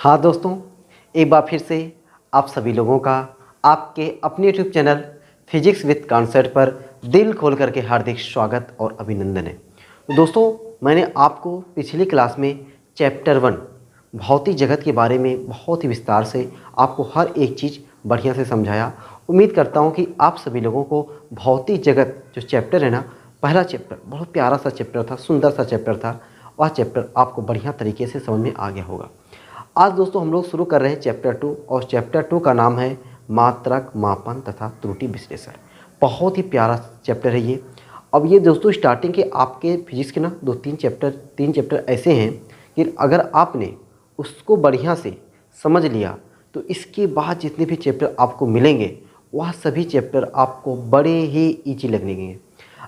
हाँ दोस्तों, एक बार फिर से आप सभी लोगों का आपके अपने YouTube channel physics with concept पर दिल खोल करके हार्दिक स्वागत और अभिनंदन है। तो दोस्तों, मैंने आपको पिछली क्लास में चैप्टर 1 भौतिक जगत के बारे में बहुत ही विस्तार से आपको हर एक चीज़ बढ़िया से समझाया। उम्मीद करता हूँ कि आप सभी लोगों को भौतिक जगत जो चैप्टर है ना, पहला चैप्टर बहुत प्यारा सा चैप्टर था, सुंदर सा चैप्टर था, वह चैप्टर आपको बढ़िया तरीके से समझ में आ गया होगा। आज दोस्तों हम लोग शुरू कर रहे हैं चैप्टर 2 और चैप्टर 2 का नाम है मात्रक, मापन तथा त्रुटि विश्लेषण। बहुत ही प्यारा चैप्टर है ये। अब ये दोस्तों स्टार्टिंग के आपके फिजिक्स के ना तीन चैप्टर ऐसे हैं कि अगर आपने उसको बढ़िया से समझ लिया तो इसके बाद जितने भी चैप्टर आपको मिलेंगे वह सभी चैप्टर आपको बड़े ही ईजी लगने।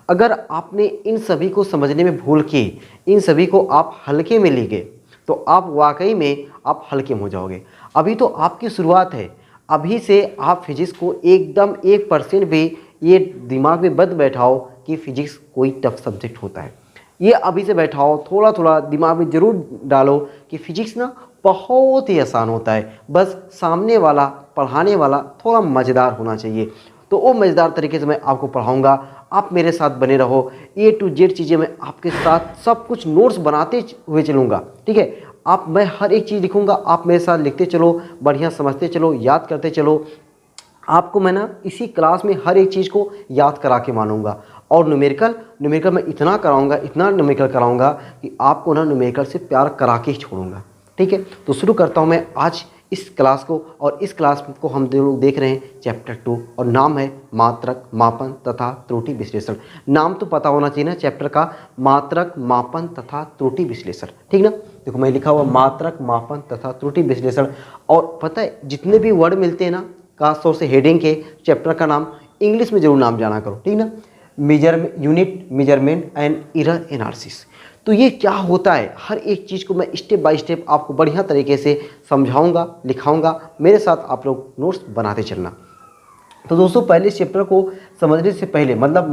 अगर आपने इन सभी को समझने में भूल की, इन सभी को आप हल्के में ले गए तो आप वाकई में आप हल्के में हो जाओगे। अभी तो आपकी शुरुआत है, अभी से आप फिजिक्स को एकदम 1% भी ये दिमाग में मत बैठाओ कि फिजिक्स कोई टफ सब्जेक्ट होता है। ये अभी से बैठाओ, थोड़ा थोड़ा दिमाग में ज़रूर डालो कि फिजिक्स ना बहुत ही आसान होता है, बस सामने वाला पढ़ाने वाला थोड़ा मज़ेदार होना चाहिए। तो वो मज़ेदार तरीके से मैं आपको पढ़ाऊँगा, आप मेरे साथ बने रहो। A to Z चीज़ें मैं आपके साथ सब कुछ नोट्स बनाते हुए चलूँगा, ठीक है। मैं हर एक चीज़ लिखूँगा, आप मेरे साथ लिखते चलो, बढ़िया समझते चलो, याद करते चलो। आपको मैं ना इसी क्लास में हर एक चीज़ को याद करा के मानूंगा। और न्यूमेरिकल मैं इतना कराऊंगा, इतना न्यूमेरिकल कराऊंगा कि आपको ना न्यूमेरिकल से प्यार करा के ही छोड़ूंगा, ठीक है। तो शुरू करता हूँ मैं आज इस क्लास को, और इस क्लास को हम लोग देख रहे हैं चैप्टर 2 और नाम है मात्रक, मापन तथा त्रुटि विश्लेषण। नाम तो पता होना चाहिए ना चैप्टर का, मात्रक, मापन तथा त्रुटि विश्लेषण, ठीक ना। देखो मैं लिखा हुआ मात्रक, मापन तथा त्रुटि विश्लेषण। और पता है जितने भी वर्ड मिलते हैं ना, खास तौर से हेडिंग के चैप्टर का नाम इंग्लिश में जरूर नाम जाना करो, ठीक ना। Unit measurement and error analysis. तो ये क्या होता है, हर एक चीज़ को मैं स्टेप बाय स्टेप आपको बढ़िया तरीके से समझाऊंगा, लिखाऊंगा। मेरे साथ आप लोग नोट्स बनाते चलना। तो दोस्तों पहले इस चैप्टर को समझने से पहले, मतलब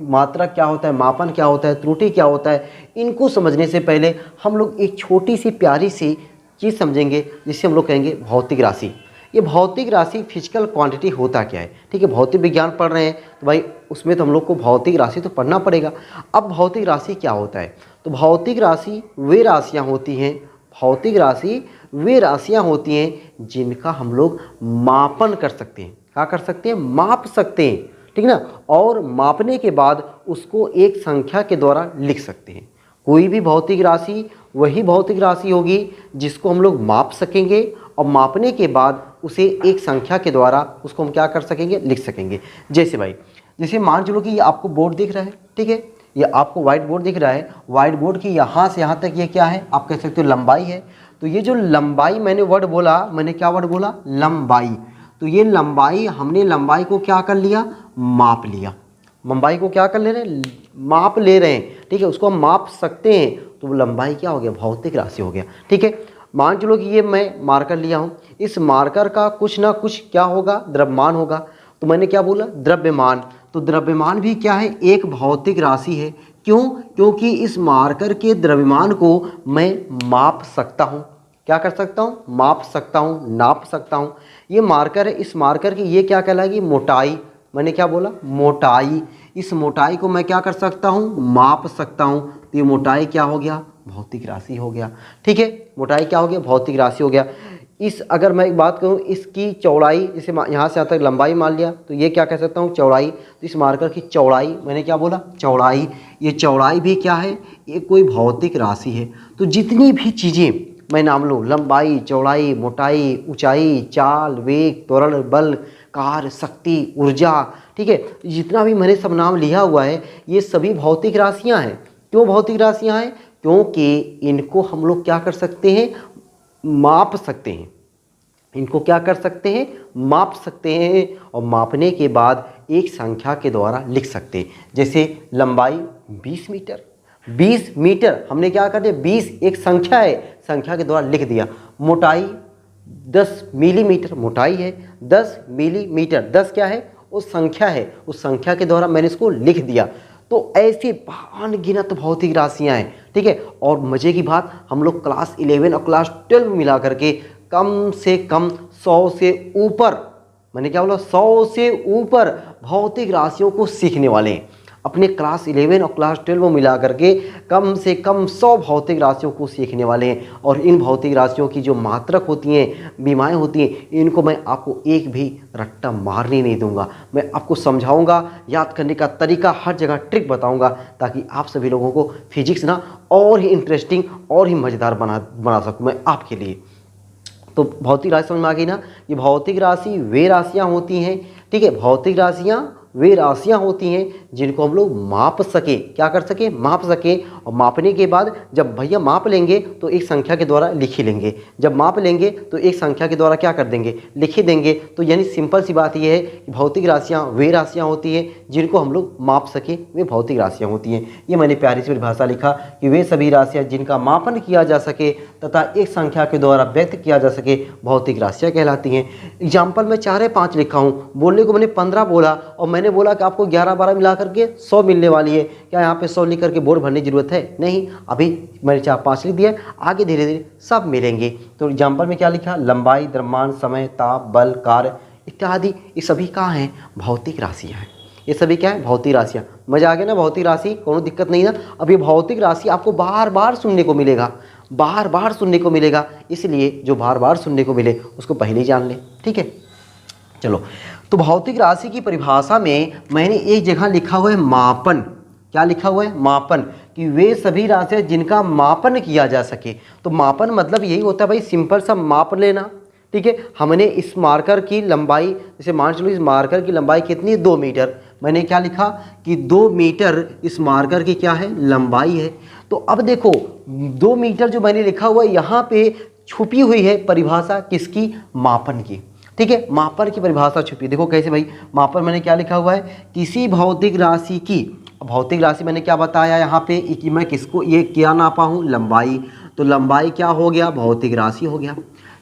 मात्रा क्या होता है, मापन क्या होता है, त्रुटि क्या होता है, इनको समझने से पहले हम लोग एक छोटी सी प्यारी सी चीज़ समझेंगे जिसे हम लोग कहेंगे भौतिक राशि। ये भौतिक राशि फिजिकल क्वांटिटी होता क्या है, ठीक है। भौतिक विज्ञान पढ़ रहे हैं तो भाई उसमें तो हम लोग को भौतिक राशि तो पढ़ना पड़ेगा। अब भौतिक राशि क्या होता है, तो भौतिक राशि वे राशियाँ होती हैं, भौतिक राशि वे राशियाँ होती हैं जिनका हम लोग मापन कर सकते हैं। क्या कर सकते हैं, माप सकते हैं, ठीक ना। और मापने के बाद उसको एक संख्या के द्वारा लिख सकते हैं। कोई भी भौतिक राशि वही भौतिक राशि होगी जिसको हम लोग माप सकेंगे, और मापने के बाद उसे एक संख्या के द्वारा उसको हम क्या कर सकेंगे, लिख सकेंगे। जैसे मान चलो कि ये आपको बोर्ड दिख रहा है, ठीक है। ये आपको वाइट बोर्ड दिख रहा है, वाइट बोर्ड की यहाँ से यहाँ तक ये क्या है, आप कह सकते हो लंबाई है। तो ये जो लंबाई मैंने वर्ड बोला, मैंने क्या वर्ड बोला, लंबाई। तो ये लंबाई, हमने लंबाई को क्या कर लिया, माप लिया। लंबाई को क्या कर ले रहे हैं, माप ले रहे हैं, ठीक है। उसको हम माप सकते हैं, तो लंबाई क्या हो गया, भौतिक राशि हो गया, ठीक है। मान चलो कि ये मैं मार्कर लिया हूँ, इस मार्कर का कुछ ना कुछ क्या होगा, द्रव्यमान होगा। तो मैंने क्या बोला, द्रव्यमान। तो द्रव्यमान भी क्या है, एक भौतिक राशि है। क्यों, क्योंकि इस मार्कर के द्रव्यमान को मैं माप सकता हूँ। क्या कर सकता हूँ, माप सकता हूँ, नाप सकता हूँ। ये मार्कर है, इस मार्कर की ये क्या कहलाएगी, मोटाई। मैंने क्या बोला, मोटाई। इस मोटाई को मैं क्या कर सकता हूँ, माप सकता हूँ। तो ये मोटाई क्या हो गया, भौतिक राशि हो गया, ठीक है। मोटाई क्या हो गया, भौतिक राशि हो गया। अगर मैं एक बात करूँ, इसकी चौड़ाई, जैसे यहाँ से यहाँ तक लंबाई मान लिया, तो ये क्या कह सकता हूँ, चौड़ाई। तो इस मार्कर की चौड़ाई, मैंने क्या बोला, चौड़ाई। ये चौड़ाई भी क्या है, ये कोई भौतिक राशि है। तो जितनी भी चीज़ें मैं नाम लूँ, लंबाई, चौड़ाई, मोटाई, ऊंचाई, चाल, वेग, त्वरण, बल, कार्य, शक्ति, ऊर्जा, ठीक है, जितना भी मैंने सब नाम लिया हुआ है, ये सभी भौतिक राशियाँ हैं। क्यों भौतिक राशियाँ हैं, क्योंकि इनको हम लोग क्या कर सकते हैं, माप सकते हैं। इनको क्या कर सकते हैं, माप सकते हैं, और मापने के बाद एक संख्या के द्वारा लिख सकते हैं। जैसे लंबाई 20 मीटर, 20 मीटर हमने क्या कर दिया, 20 एक संख्या है, संख्या के द्वारा लिख दिया। मोटाई 10 मिलीमीटर, मोटाई है 10 मिलीमीटर, 10 क्या है, उस संख्या है, उस संख्या के द्वारा मैंने इसको लिख दिया। तो ऐसी अनगिनत भौतिक राशियाँ हैं, ठीक है। और मज़े की बात, हम लोग क्लास 11 और क्लास 12 मिला करके कम से कम 100 से ऊपर, मैंने क्या बोला, 100 से ऊपर भौतिक राशियों को सीखने वाले हैं। अपने क्लास 11 और क्लास 12 में मिला करके कम से कम 100 भौतिक राशियों को सीखने वाले हैं। और इन भौतिक राशियों की जो मात्रक होती हैं, बीमाएँ होती हैं, इनको मैं आपको एक भी रट्टा मारने नहीं दूंगा। मैं आपको समझाऊंगा, याद करने का तरीका, हर जगह ट्रिक बताऊंगा, ताकि आप सभी लोगों को फिजिक्स ना और ही इंटरेस्टिंग और ही मज़ेदार बना सकूँ मैं आपके लिए। तो भौतिक राशि समझ में आ गई ना। ये भौतिक राशि वे राशियाँ होती हैं, ठीक है, भौतिक राशियाँ वे राशियाँ होती हैं जिनको हम लोग माप सके, क्या कर सके, माप सके। और मापने के बाद जब भैया माप लेंगे तो एक संख्या के द्वारा लिख ही लेंगे, जब माप लेंगे तो एक संख्या के द्वारा क्या कर देंगे, लिख ही देंगे। तो यानी सिंपल सी बात यह है कि भौतिक राशियाँ वे राशियाँ होती हैं जिनको हम लोग माप सके, वे भौतिक राशियाँ होती हैं। ये मैंने प्यारी सी परिभाषा लिखा कि वे सभी राशियाँ जिनका मापन किया जा सके तथा एक संख्या के द्वारा व्यक्त किया जा सके, भौतिक राशियाँ कहलाती हैं। एग्जाम्पल में 4 या 5 लिखा हूँ, बोलने को मैंने 15 बोला और मैंने बोला कि आपको 11-12 मिला करके 100 मिलने वाली है। क्या यहाँ पे 100 लिख करके बोर्ड भरने की जरूरत है? नहीं, अभी मैंने 4-5 लिख दिया, आगे धीरे धीरे सब मिलेंगे। तो एग्जाम्पल में क्या लिखा, लंबाई, द्रव्यमान, समय, ताप, बल, कार्य इत्यादि, ये सभी कहाँ हैं, भौतिक राशियाँ हैं। ये सभी क्या है, भौतिक राशियाँ। मजा आ गया ना, भौतिक राशि कोनो दिक्कत नहीं ना। अब ये भौतिक राशि आपको बार बार सुनने को मिलेगा, बार बार सुनने को मिलेगा, इसलिए जो बार बार सुनने को मिले उसको पहले ही जान ले, ठीक है। चलो, तो भौतिक राशि की परिभाषा में मैंने एक जगह लिखा हुआ है मापन। क्या लिखा हुआ है, मापन, कि वे सभी राशियाँ जिनका मापन किया जा सके। तो मापन मतलब यही होता है भाई, सिंपल सा माप लेना, ठीक है। हमने इस मार्कर की लंबाई, जैसे मान चलो इस मार्कर की लंबाई कितनी है, 2 मीटर। मैंने क्या लिखा कि 2 मीटर इस मार्कर की क्या है, लंबाई है। तो अब देखो 2 मीटर जो मैंने लिखा हुआ है, यहाँ पे छुपी हुई है परिभाषा किसकी, मापन की, ठीक है। मापन की परिभाषा छुपी, देखो कैसे भाई। मापन मैंने क्या लिखा हुआ है, किसी भौतिक राशि की, भौतिक राशि मैंने क्या बताया यहाँ पे कि मैं किसको, ये क्या नापा हूँ, लंबाई। तो लंबाई क्या हो गया, भौतिक राशि हो गया।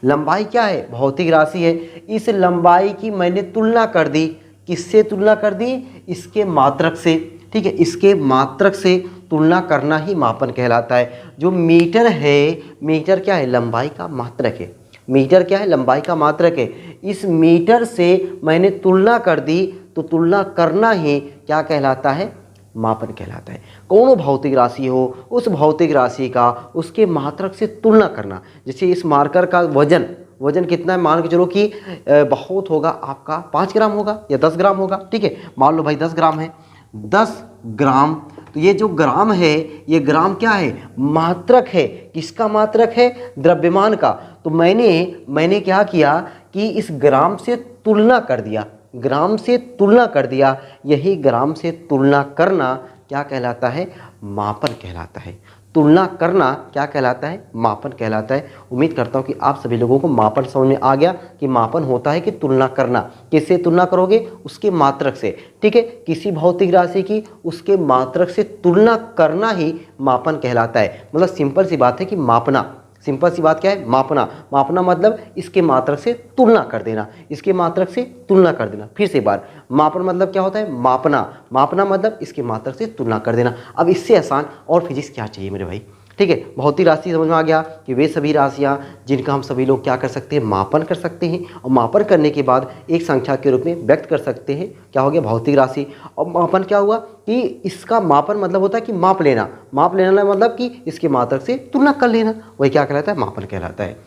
लंबाई क्या है, भौतिक राशि है। इस लंबाई की मैंने तुलना कर दी, किससे तुलना कर दी, इसके मात्रक से, ठीक है। इसके मात्रक से तुलना करना ही मापन कहलाता है। जो मीटर है, मीटर क्या है, लंबाई का मात्रक है। मीटर क्या है, लंबाई का मात्रक है। इस मीटर से मैंने तुलना कर दी, तो तुलना करना ही क्या कहलाता है, मापन कहलाता है। कौन भौतिक राशि हो, उस भौतिक राशि का उसके मात्रक से तुलना करना। जैसे इस मार्कर का वजन कितना है, मान के चलो कि बहुत होगा आपका 5 ग्राम होगा या 10 ग्राम होगा, ठीक है। मान लो भाई 10 ग्राम है, 10 ग्राम। तो ये जो ग्राम है, ये ग्राम क्या है, मात्रक है। किसका मात्रक है, द्रव्यमान का। तो मैंने क्या किया कि इस ग्राम से तुलना कर दिया, ग्राम से तुलना कर दिया। यही ग्राम से तुलना करना क्या कहलाता है, मापन कहलाता है। तुलना करना क्या कहलाता है, मापन कहलाता है। उम्मीद करता हूँ कि आप सभी लोगों को मापन समझ में आ गया कि मापन होता है कि तुलना करना। किससे तुलना करोगे, उसके मात्रक से, ठीक है। किसी भौतिक राशि की उसके मात्रक से तुलना करना ही मापन कहलाता है। मतलब सिंपल सी बात है कि मापना, सिंपल सी बात क्या है, मापना। मापना मतलब इसके मात्रक से तुलना कर देना, इसके मात्रक से तुलना कर देना। फिर से एक बार, मापन मतलब क्या होता है, मापना। मापना मतलब इसके मात्रक से तुलना कर देना। अब इससे आसान और फिजिक्स क्या चाहिए मेरे भाई, ठीक है। भौतिक राशि समझ में आ गया कि वे सभी राशियाँ जिनका हम सभी लोग क्या कर सकते हैं, मापन कर सकते हैं। और मापन करने के बाद एक संख्या के रूप में व्यक्त कर सकते हैं, क्या हो गया, भौतिक राशि। और मापन क्या हुआ कि इसका मापन मतलब होता है कि माप लेना। माप लेना मतलब कि इसके मात्रक से तुलना कर लेना, वही क्या कहलाता है, मापन कहलाता है,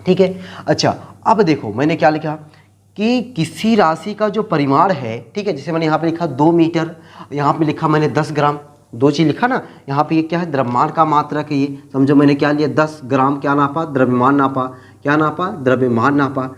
ठीक है। अच्छा, अब देखो मैंने क्या लिखा कि किसी राशि का जो परिमाण है, ठीक है। जैसे मैंने यहाँ पे लिखा 2 मीटर, यहाँ पे लिखा मैंने 10 ग्राम, 2 चीज़ लिखा ना। यहाँ पे ये क्या है, द्रव्यमान का मात्रक है। ये समझो मैंने क्या लिया, 10 ग्राम क्या नापा, द्रव्यमान नापा। क्या नापा, द्रव्यमान नापा।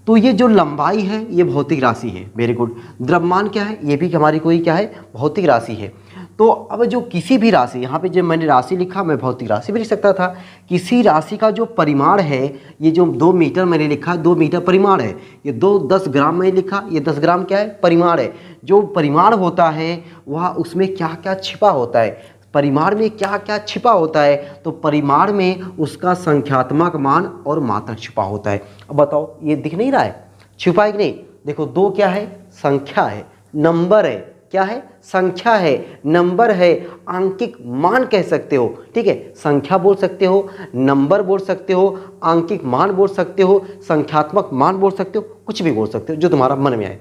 तो ये जो लंबाई है ये भौतिक राशि है, वेरी गुड। द्रव्यमान क्या है, ये भी हमारी कोई क्या है, भौतिक राशि है। तो अब जो किसी भी राशि, यहाँ पे जब मैंने राशि लिखा, मैं भौतिक राशि भी लिख सकता था। किसी राशि का जो परिमाण है, ये जो 2 मीटर मैंने लिखा, 2 मीटर परिमाण है। ये 10 ग्राम मैंने लिखा, ये 10 ग्राम क्या है, परिमाण है। जो परिमाण होता है वह उसमें क्या क्या छिपा होता है, परिमाण में क्या क्या छिपा होता है। तो परिमाण में उसका संख्यात्मक मान और मात्रक छिपा होता है। अब बताओ, ये दिख नहीं रहा है, छिपा है कि नहीं। देखो 2 क्या है, संख्या है, नंबर है, क्या है? संख्या है, नंबर है, आंकिक मान कह सकते हो। ठीक है, संख्या बोल सकते हो, नंबर बोल सकते हो, आंकिक मान बोल सकते हो, संख्यात्मक मान बोल सकते हो, कुछ भी बोल सकते हो जो तुम्हारा मन में आए।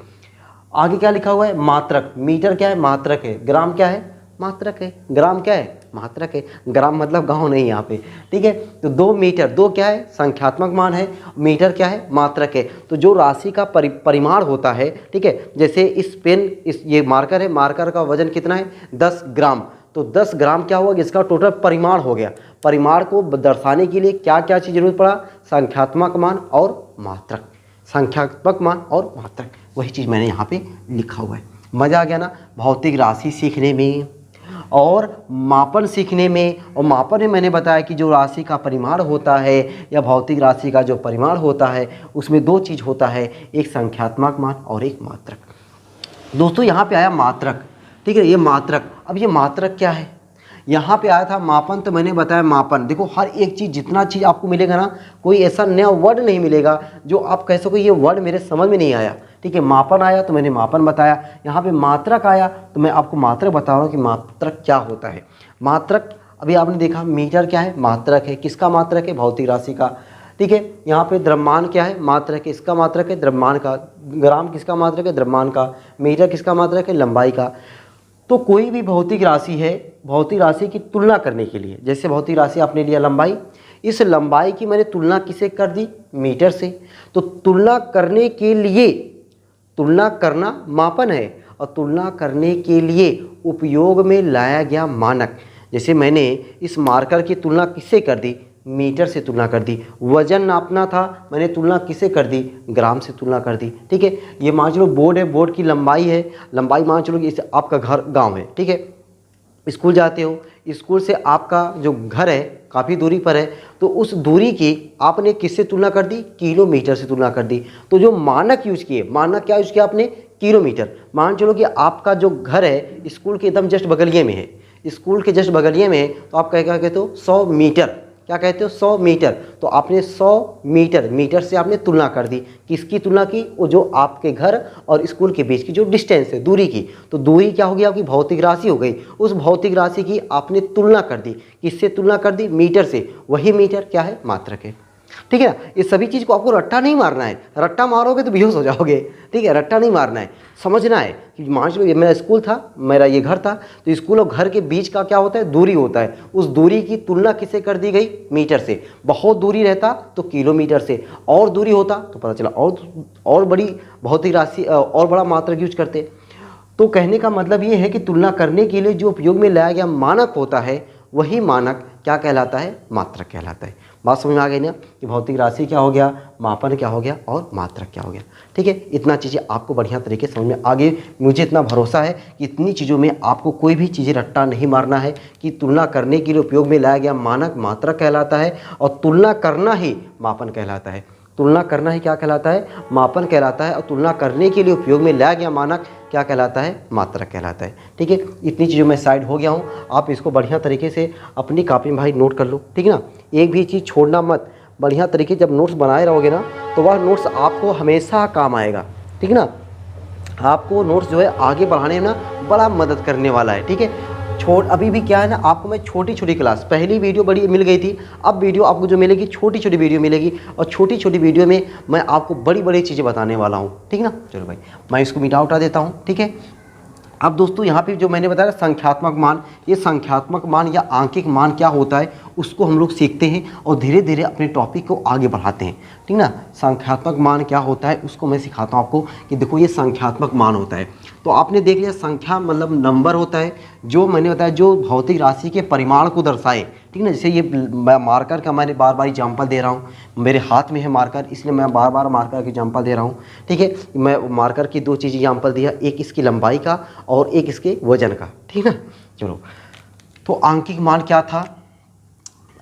आगे क्या लिखा हुआ है? मात्रक। मीटर क्या है? मात्रक है। ग्राम क्या है? मात्रक है। ग्राम क्या है? मात्रक है। ग्राम मतलब गांव नहीं यहाँ पे। ठीक है, तो 2 मीटर, 2 क्या है? संख्यात्मक मान है, मीटर क्या है? मात्रक है। तो जो राशि का परिमाण होता है, ठीक है, जैसे इस पेन, इस ये मार्कर है, मार्कर का वजन कितना है? 10 ग्राम। तो 10 ग्राम क्या हुआ? इसका टोटल परिमाण हो गया। परिमाण को दर्शाने के लिए क्या क्या चीज़ जरूरत पड़ा? संख्यात्मक मान और मात्रक। संख्यात्मक मान और मात्रक, वही चीज़ मैंने यहाँ पे लिखा हुआ है। मज़ा आ गया ना भौतिक राशि सीखने में और मापन सीखने में। और मापन में मैंने बताया कि जो राशि का परिमाण होता है या भौतिक राशि का जो परिमाण होता है उसमें 2 चीज़ होता है, एक संख्यात्मक मान और एक मात्रक। दोस्तों यहाँ पे आया मात्रक। ठीक है, ये मात्रक। अब ये मात्रक क्या है? यहाँ पे आया था मापन, तो मैंने बताया मापन। देखो हर एक चीज़, जितना चीज़ आपको मिलेगा ना, कोई ऐसा नया वर्ड नहीं मिलेगा जो आप कह सको ये वर्ड मेरे समझ में नहीं आया। ठीक है, मापन आया तो मैंने मापन बताया, यहाँ पे मात्रक आया तो मैं आपको मात्रक बता रहा हूँ कि मात्रक क्या होता है। मात्रक, अभी आपने देखा मीटर क्या है? मात्रक है। किसका मात्रक है? भौतिक राशि का। ठीक है, यहाँ पे द्रव्यमान क्या है? मात्रक है। इसका मात्रक है द्रव्यमान का। ग्राम किसका मात्रक है? द्रव्यमान का। मीटर किसका मात्रक है? लंबाई का। तो कोई भी भौतिक राशि है, भौतिक राशि की तुलना करने के लिए, जैसे भौतिक राशि आपने लिया लंबाई, इस लंबाई की मैंने तुलना किससे कर दी? मीटर से। तो तुलना करने के लिए, तुलना करना मापन है, और तुलना करने के लिए उपयोग में लाया गया मानक, जैसे मैंने इस मार्कर की तुलना किससे कर दी? मीटर से तुलना कर दी। वजन नापना था, मैंने तुलना किससे कर दी? ग्राम से तुलना कर दी। ठीक है, ये मान चलो बोर्ड है, बोर्ड की लंबाई है, लंबाई मान चलो कि इस आपका घर गांव है। ठीक है, स्कूल जाते हो, स्कूल से आपका जो घर है काफ़ी दूरी पर है, तो उस दूरी की आपने किससे तुलना कर दी? किलोमीटर से तुलना कर दी। तो जो मानक यूज किए, मानक क्या यूज किया आपने? किलोमीटर। मान चलो कि आपका जो घर है स्कूल के एकदम जस्ट बगलिए में है, स्कूल के जस्ट बगलिए में है, तो आप क्या कहते हो? 100 मीटर। क्या कहते हो? 100 मीटर। तो आपने 100 मीटर, मीटर से आपने तुलना कर दी। किसकी तुलना की? वो जो आपके घर और स्कूल के बीच की जो डिस्टेंस है, दूरी की। तो दूरी क्या होगी? आपकी भौतिक राशि हो गई। उस भौतिक राशि की आपने तुलना कर दी। किससे तुलना कर दी? मीटर से। वही मीटर क्या है? मात्रक है। ठीक है ना, ये सभी चीज़ को आपको रट्टा नहीं मारना है, रट्टा मारोगे तो बेहोश हो जाओगे। ठीक है, रट्टा नहीं मारना है, समझना है कि मान लो ये मेरा स्कूल था, मेरा ये घर था, तो स्कूल और घर के बीच का क्या होता है? दूरी होता है। उस दूरी की तुलना किससे कर दी गई? मीटर से। बहुत दूरी रहता तो किलोमीटर से, और दूरी होता तो पता चला और बड़ी भौतिक राशि और बड़ा मात्रक यूज करते। तो कहने का मतलब ये है कि तुलना करने के लिए जो उपयोग में लाया गया मानक होता है, वही मानक क्या कहलाता है? मात्रक कहलाता है। बात समझ में आ गई ना कि भौतिक राशि क्या हो गया, मापन क्या हो गया और मात्रक क्या हो गया। ठीक है, इतना चीज़ें आपको बढ़िया तरीके से समझ में आ गई। मुझे इतना भरोसा है कि इतनी चीज़ों में आपको कोई भी चीज़ें रट्टा नहीं मारना है कि तुलना करने के लिए उपयोग में लाया गया मानक मात्रक कहलाता है और तुलना करना ही मापन कहलाता है। तुलना करना ही क्या कहलाता है? मापन कहलाता है। और तुलना करने के लिए उपयोग में लाया गया मानक क्या कहलाता है? मात्रक कहलाता है। ठीक है, इतनी चीज़ों में साइड हो गया हूँ। आप इसको बढ़िया तरीके से अपनी कॉपी में भाई नोट कर लो। ठीक है ना, एक भी चीज़ छोड़ना मत। बढ़िया तरीके जब नोट्स बनाए रहोगे ना, तो वह नोट्स आपको हमेशा काम आएगा। ठीक है ना, आपको नोट्स जो है आगे बढ़ाने में ना बड़ा मदद करने वाला है। ठीक है, अभी भी क्या है ना, आपको मैं छोटी छोटी क्लास, पहली वीडियो बड़ी मिल गई थी, अब वीडियो आपको जो मिलेगी छोटी छोटी वीडियो मिलेगी, और छोटी छोटी वीडियो में मैं आपको बड़ी बड़ी चीज़ें बताने वाला हूँ। ठीक है ना, चलो भाई मैं इसको मिटा उठा देता हूँ। ठीक है, अब दोस्तों यहाँ पे जो मैंने बताया संख्यात्मक मान, ये संख्यात्मक मान या आंकिक मान क्या होता है उसको हम लोग सीखते हैं और धीरे धीरे अपने टॉपिक को आगे बढ़ाते हैं। ठीक ना, संख्यात्मक मान क्या होता है उसको मैं सिखाता हूँ आपको कि देखो ये संख्यात्मक मान होता है। तो आपने देख लिया संख्या मतलब नंबर होता है, जो मैंने बताया जो भौतिक राशि के परिमाण को दर्शाए। ठीक ना, जैसे ये मार्कर का मैंने बार बार एग्जाम्पल दे रहा हूँ, मेरे हाथ में है मार्कर इसलिए मैं बार बार मार्कर का एग्जाम्पल दे रहा हूँ। ठीक है, मैं मार्कर की 2 चीज़ एग्जाम्पल दिया, एक इसकी लंबाई का और एक इसके वजन का। ठीक है, चलो तो आंकिक मान क्या था?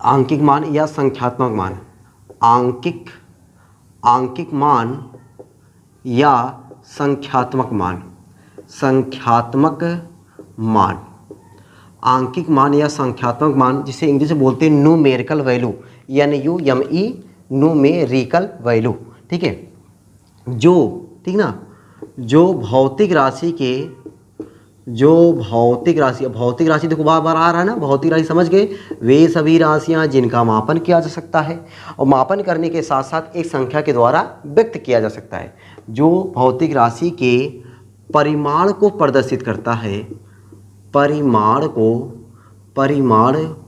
आंकिक मान या संख्यात्मक मान, आंकिक मान या संख्यात्मक मान, संख्यात्मक मान, आंकिक मान या संख्यात्मक मान, जिसे इंग्लिश में बोलते हैं numerical value, NUME numerical value. ठीक है, जो ठीक ना, जो भौतिक राशि के जो भौतिक राशि देखो बार बार आ रहा है ना, भौतिक राशि समझ गए, वे सभी राशियां जिनका मापन किया जा सकता है और मापन करने के साथ साथ एक संख्या के द्वारा व्यक्त किया जा सकता है। जो भौतिक राशि के परिमाण को प्रदर्शित करता है, परिमाण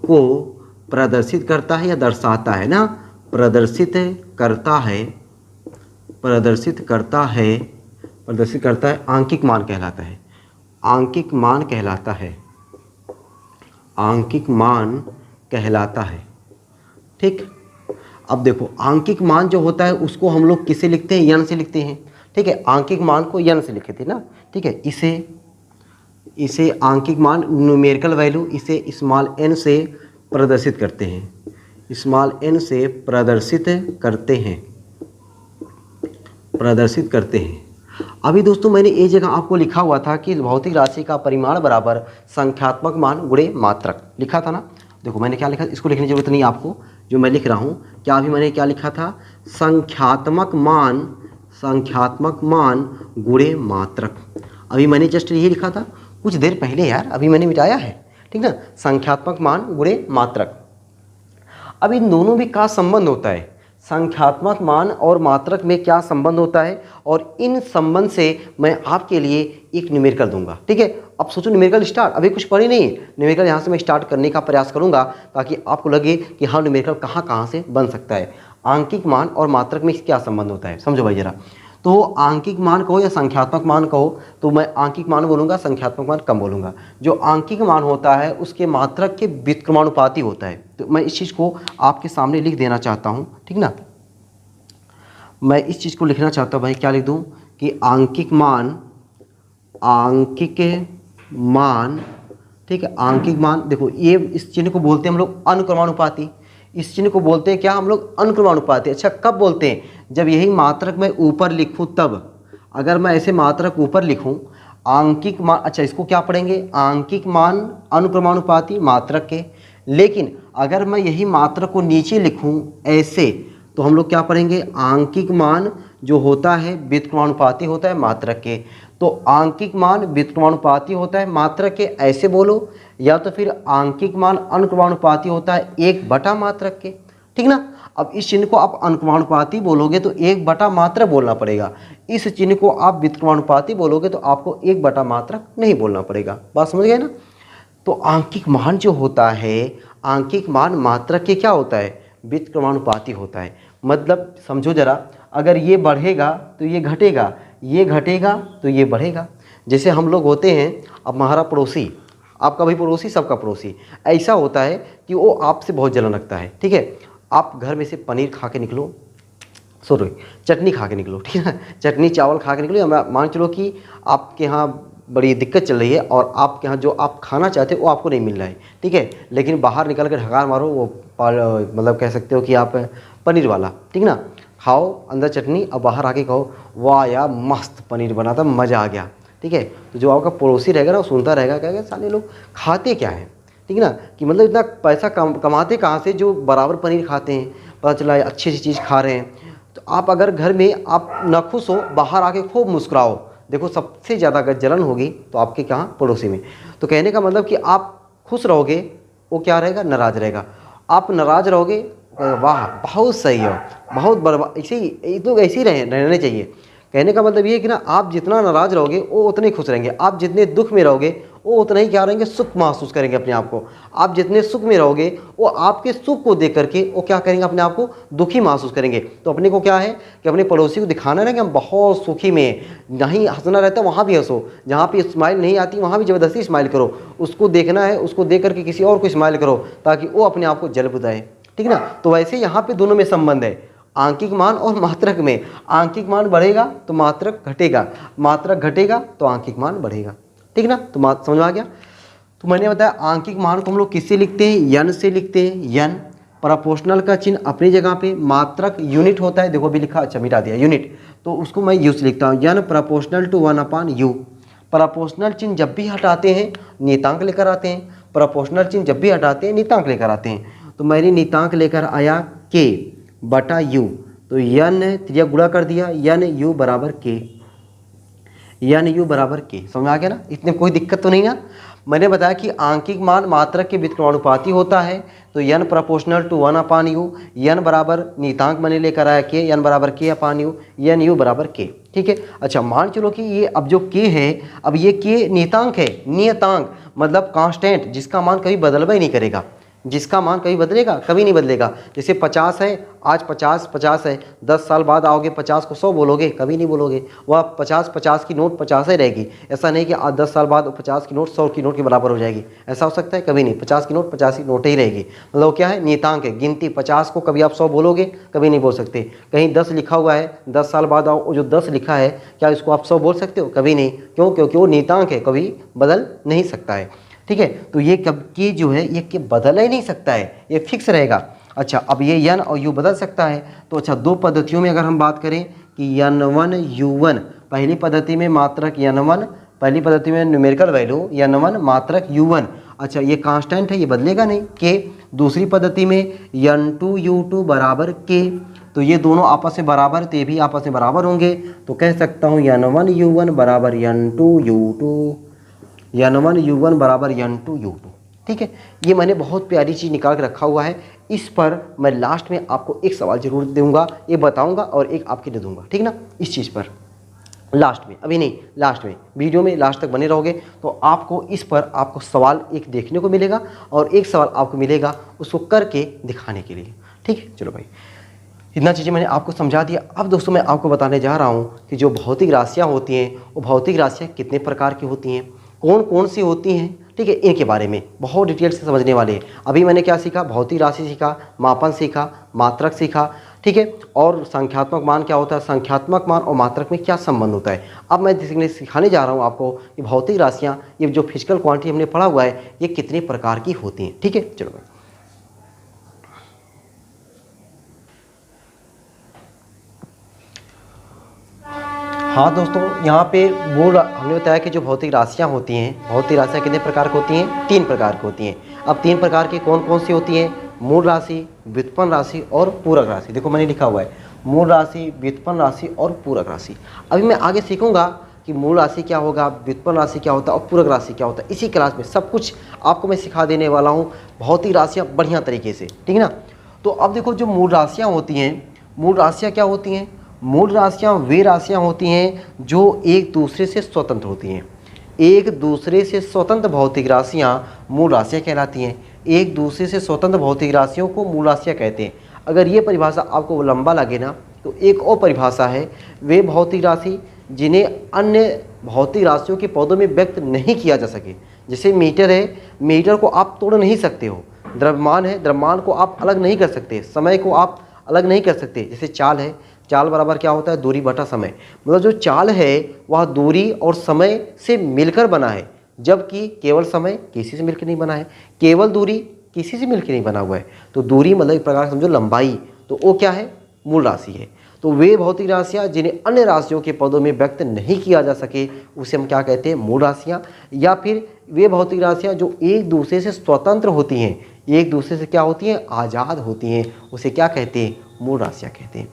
को प्रदर्शित करता है या दर्शाता है ना, प्रदर्शित करता है आंकिक मान कहलाता है। आंकिक मान कहलाता है। ठीक। अब देखो आंकिक मान जो होता है उसको हम लोग किसे लिखते हैं, यन से लिखते हैं। ठीक है, आंकिक मान को यन से लिखे थे ना। ठीक है, इसे आंकिक मान न्यूमेरिकल वैल्यू इसे स्मॉल n से प्रदर्शित करते हैं, स्मॉल n से प्रदर्शित करते हैं। अभी दोस्तों मैंने एक जगह आपको लिखा हुआ था कि भौतिक राशि का परिमाण बराबर संख्यात्मक मान गुणे मात्रक लिखा था ना। देखो मैंने क्या लिखा, इसको लिखने की जरूरत नहीं आपको, जो मैं लिख रहा हूँ क्या अभी मैंने क्या लिखा था, संख्यात्मक मान गुणे मात्रक। अभी मैंने जस्ट यही लिखा था कुछ देर पहले यार, अभी मैंने मिटाया है। ठीक ना, संख्यात्मक मान गुणे मात्रक। अब इन दोनों में क्या संबंध होता है, संख्यात्मक मान और मात्रक में क्या संबंध होता है, और इन संबंध से मैं आपके लिए एक न्यूमेरिकल दूंगा। ठीक है, अब सोचो न्यूमेरिकल स्टार्ट, अभी कुछ पढ़ी नहीं है, न्यूमेरिकल यहाँ से मैं स्टार्ट करने का प्रयास करूंगा ताकि आपको लगे कि हाँ न्यूमेरिकल कहाँ से बन सकता है। आंकिक मान और मात्रक में क्या संबंध होता है समझो भाई जरा। तो आंकिक मान कहो या संख्यात्मक मान कहो, तो मैं आंकिक मान बोलूँगा, संख्यात्मक मान कम बोलूँगा। जो आंकिक मान होता है उसके मात्रक के व्युत्क्रमानुपाती होता है। तो मैं इस चीज़ को आपके सामने लिख देना चाहता हूँ। ठीक ना, मैं इस चीज़ को लिखना चाहता हूँ भाई, क्या लिख दूँ कि आंकिक मान, ठीक है, आंकिक मान देखो ये इस चिन्ह को बोलते हैं हम लोग अनुक्रमानुपाती। इस चिन्ह को बोलते हैं क्या हम लोग, अनुक्रमानुपाती। अच्छा कब बोलते हैं, जब यही मात्रक मैं ऊपर लिखूं तब। अगर मैं ऐसे मात्रक ऊपर लिखूं आंकिक मान, अच्छा इसको क्या पढ़ेंगे, आंकिक मान अनुक्रमानुपाती मात्रक के। लेकिन अगर मैं यही मात्रक को नीचे लिखूं ऐसे, तो हम लोग क्या पढ़ेंगे, आंकिक मान जो होता है व्युत्क्रमानुपाती होता है मात्रक के। तो आंकिक मान व्युत्क्रमानुपाती होता है मात्रक के ऐसे बोलो, या तो फिर आंकिक मान अनुक्रमानुपाती होता है 1/, मात्रक के। ठीक ना, अब इस चिन्ह को आप अनुक्रमानुपाती बोलोगे तो 1/, मात्रक बोलना पड़ेगा। इस चिन्ह को आप व्युत्क्रमानुपाती बोलोगे तो आपको 1/, मात्रक नहीं बोलना पड़ेगा। बात समझ गए ना। तो आंकिक मान जो होता है, आंकिक मान मात्रक के क्या होता है, व्युत्क्रमानुपाती होता है। मतलब समझो जरा, अगर ये बढ़ेगा तो ये घटेगा, ये घटेगा तो ये बढ़ेगा। जैसे हम लोग होते हैं, अब हमारा पड़ोसी, आपका भी पड़ोसी सबका पड़ोसी, ऐसा होता है कि वो आपसे बहुत जलन रखता है। ठीक है, आप घर में से पनीर खा के निकलो, सॉरी चटनी खा के निकलो, ठीक है, चटनी चावल खा के निकलो, या मान चलो कि आपके यहाँ बड़ी दिक्कत चल रही है और आपके यहाँ जो आप खाना चाहते हो वो आपको नहीं मिल रहा है। ठीक है, लेकिन बाहर निकल कर ढकार मारो, वो मतलब कह सकते हो कि आप पनीर वाला, ठीक ना, खाओ अंदर चटनी और बाहर आके कहो वाह यार मस्त पनीर बना था, मज़ा आ गया। ठीक है, तो जो आपका पड़ोसी रहेगा ना वो सुनता रहेगा, कहेगा साले लोग खाते क्या है। ठीक ना, कि मतलब इतना पैसा कमाते कहाँ से जो बराबर पनीर खाते हैं, पता चला अच्छी अच्छी चीज़ खा रहे हैं। तो आप अगर घर में आप नाखुश हो, बाहर आके खूब मुस्कुराओ, देखो सबसे ज़्यादा अगर जलन होगी तो आपके कहाँ, पड़ोसी में। तो कहने का मतलब कि आप खुश रहोगे, वो क्या रहेगा, नाराज़ रहेगा। आप नाराज़ रहोगे, वाह बहुत सही हो, बहुत बर्बाद, ऐसे ही लोग ऐसे ही रहने चाहिए। कहने का मतलब ये है कि ना, आप जितना नाराज़ रहोगे वो उतने खुश रहेंगे, आप जितने दुख में रहोगे वो उतना ही क्या रहेंगे, सुख महसूस करेंगे अपने आप को। आप जितने सुख में रहोगे वो आपके सुख को देख करके वो क्या करेंगे, अपने आप को दुखी महसूस करेंगे। तो अपने को क्या है कि अपने पड़ोसी को दिखाना है ना कि हम बहुत सुखी में, नहीं हंसना रहता वहाँ भी हंसो, जहाँ पे स्माइल नहीं आती वहाँ भी ज़बरदस्ती स्माइल करो, उसको देखना है, उसको देख करके किसी और को स्माइल करो ताकि वो अपने आप को जल बुझाए। ठीक ना, तो वैसे यहाँ पे दोनों में संबंध है, आंकिक मान और मात्रक में। आंकिक मान बढ़ेगा तो मात्रक घटेगा, मात्रक घटेगा तो आंकिक मान बढ़ेगा। ठीक ना, तो समझ में आ गया। तो मैंने बताया आंकिक मान को हम लोग किससे लिखते हैं, यन से लिखते हैं, यन। प्रोपोर्शनल का चिन्ह अपनी जगह पे, मात्रक यूनिट होता है, देखो अभी लिखा, अच्छा मिटा दिया यूनिट, तो उसको मैं यू से लिखता हूँ, यन प्रोपोर्शनल टू 1/u। प्रोपोर्शनल चिन्ह जब भी हटाते हैं नियतांक लेकर आते हैं, प्रोपोर्शनल चिन्ह जब भी हटाते हैं नियतांक लेकर आते हैं। तो मैंने नियतांक लेकर आया k/u, तो यन त्रिया गुणा कर दिया, यन u बराबर k। यन यू बराबर के। समझ में आ गया ना, इतने कोई दिक्कत तो नहीं ना। मैंने बताया कि आंकिक मान मात्रक के व्युत्क्रमानुपाती होता है, तो यन प्रोपोर्शनल टू 1/u, यन बराबर नियतांक मैंने लेकर आया के, यन बराबर k/u, यन यू बराबर के। ठीक है। अच्छा मान चलो कि ये अब जो k है, अब ये k नियतांक है, नियतांक मतलब कांस्टेंट, जिसका मान कभी बदलवा ही नहीं करेगा, जिसका मान कभी बदलेगा, कभी नहीं बदलेगा। जैसे 50 है, आज 50 है, 10 साल बाद आओगे 50 को 100 बोलोगे, कभी नहीं बोलोगे। वह 50 की नोट 50 ही रहेगी। ऐसा नहीं कि आज 10 साल बाद 50 की नोट 100 की नोट के बराबर हो जाएगी, ऐसा हो सकता है? कभी नहीं। 50 की नोट 50 की नोट ही रहेगी। मतलब क्या है, नियतांक है, गिनती। 50 को कभी आप 100 बोलोगे, कभी नहीं बोल सकते। कहीं 10 लिखा हुआ है, 10 साल बाद आओ, जो 10 लिखा है क्या इसको आप 100 बोल सकते हो? कभी नहीं। क्यों? क्योंकि वो नियतांक है, कभी बदल नहीं सकता है। ठीक है। तो ये कब की जो है ये के बदल ही नहीं सकता है, ये फिक्स रहेगा। अच्छा अब ये यन और यू बदल सकता है। तो अच्छा दो पद्धतियों में अगर हम बात करें कि यन1 u1, पहली पद्धति में मात्रक यन1, पहली पद्धति में न्यूमेरिकल वैल्यू यन1 मात्रक u1, अच्छा ये कांस्टेंट है, ये बदलेगा नहीं के। दूसरी पद्धति में यन2 u2 बराबर के, तो ये दोनों आपस में बराबर, तो ये भी आपस में बराबर होंगे। तो कह सकता हूँ यन1 u1 बराबर यन2 u2, यन1 u1 बराबर यन2 u2। ठीक है। ये मैंने बहुत प्यारी चीज़ निकाल के रखा हुआ है। इस पर मैं लास्ट में आपको एक सवाल जरूर दूंगा, ये बताऊंगा और एक आपके दे दूंगा। ठीक ना, इस चीज़ पर लास्ट में, अभी नहीं, लास्ट में, वीडियो में लास्ट तक बने रहोगे तो आपको इस पर आपको सवाल एक देखने को मिलेगा और एक सवाल आपको मिलेगा उसको करके दिखाने के लिए। ठीक है। चलो भाई, इतना चीज़ें मैंने आपको समझा दिया। अब दोस्तों मैं आपको बताने जा रहा हूँ कि जो भौतिक राशियाँ होती हैं वो भौतिक राशियाँ कितने प्रकार की होती हैं, कौन कौन सी होती हैं। ठीक है। इनके बारे में बहुत डिटेल से समझने वाले हैं। अभी मैंने क्या सीखा, भौतिक राशि सीखा, मापन सीखा, मात्रक सीखा। ठीक है। और संख्यात्मक मान क्या होता है, संख्यात्मक मान और मात्रक में क्या संबंध होता है। अब मैं सिखाने जा रहा हूँ आपको कि भौतिक राशियाँ, ये जो फिजिकल क्वांटिटी हमने पढ़ा हुआ है, ये कितने प्रकार की होती हैं। ठीक है। चलो भाई, हाँ दोस्तों, यहाँ पे मूल हमने बताया कि जो भौतिक राशियाँ होती हैं, भौतिक राशियाँ कितने प्रकार की होती हैं, 3 प्रकार की होती हैं। अब 3 प्रकार की कौन कौन सी होती हैं, मूल राशि, व्युत्पन्न राशि और पूरक राशि। देखो मैंने लिखा हुआ है मूल राशि, व्युत्पन्न राशि और पूरक राशि। अभी मैं आगे सीखूंगा कि मूल राशि क्या होगा, व्युत्पन्न राशि क्या होता है और पूरक राशि क्या होता है। इसी क्लास में सब कुछ आपको मैं सिखा देने वाला हूँ, भौतिक राशियाँ बढ़िया तरीके से। ठीक है ना। तो अब देखो जो मूल राशियाँ होती हैं, मूल राशियाँ क्या होती हैं, मूल राशियाँ वे राशियाँ होती हैं जो एक दूसरे से स्वतंत्र होती हैं। एक दूसरे से स्वतंत्र भौतिक राशियाँ मूल राशियाँ कहलाती हैं। एक दूसरे से स्वतंत्र भौतिक राशियों को मूल राशियाँ कहते हैं। अगर ये परिभाषा आपको लंबा लगे ना, तो एक और परिभाषा है, वे भौतिक राशि जिन्हें अन्य भौतिक राशियों के पदों में व्यक्त नहीं किया जा सके। जैसे मीटर है, मीटर को आप तोड़ नहीं सकते हो। द्रव्यमान है, द्रव्यमान को आप अलग नहीं कर सकते, समय को आप अलग नहीं कर सकते। जैसे चाल है, चाल बराबर क्या होता है, दूरी बटा समय। मतलब जो चाल है वह दूरी और समय से मिलकर बना है, जबकि केवल समय किसी से मिलकर नहीं बना है, केवल दूरी किसी से मिलकर नहीं बना हुआ है। तो दूरी मतलब एक प्रकार समझो लंबाई, तो वो क्या है, मूल राशि है। तो वे भौतिक राशियाँ जिन्हें अन्य राशियों के पदों में व्यक्त नहीं किया जा सके, उसे हम क्या कहते हैं, मूल राशियाँ। या फिर वे भौतिक राशियाँ जो एक दूसरे से स्वतंत्र होती हैं, एक दूसरे से क्या होती हैं, आज़ाद होती हैं, उसे क्या कहते हैं, मूल राशियाँ कहते हैं।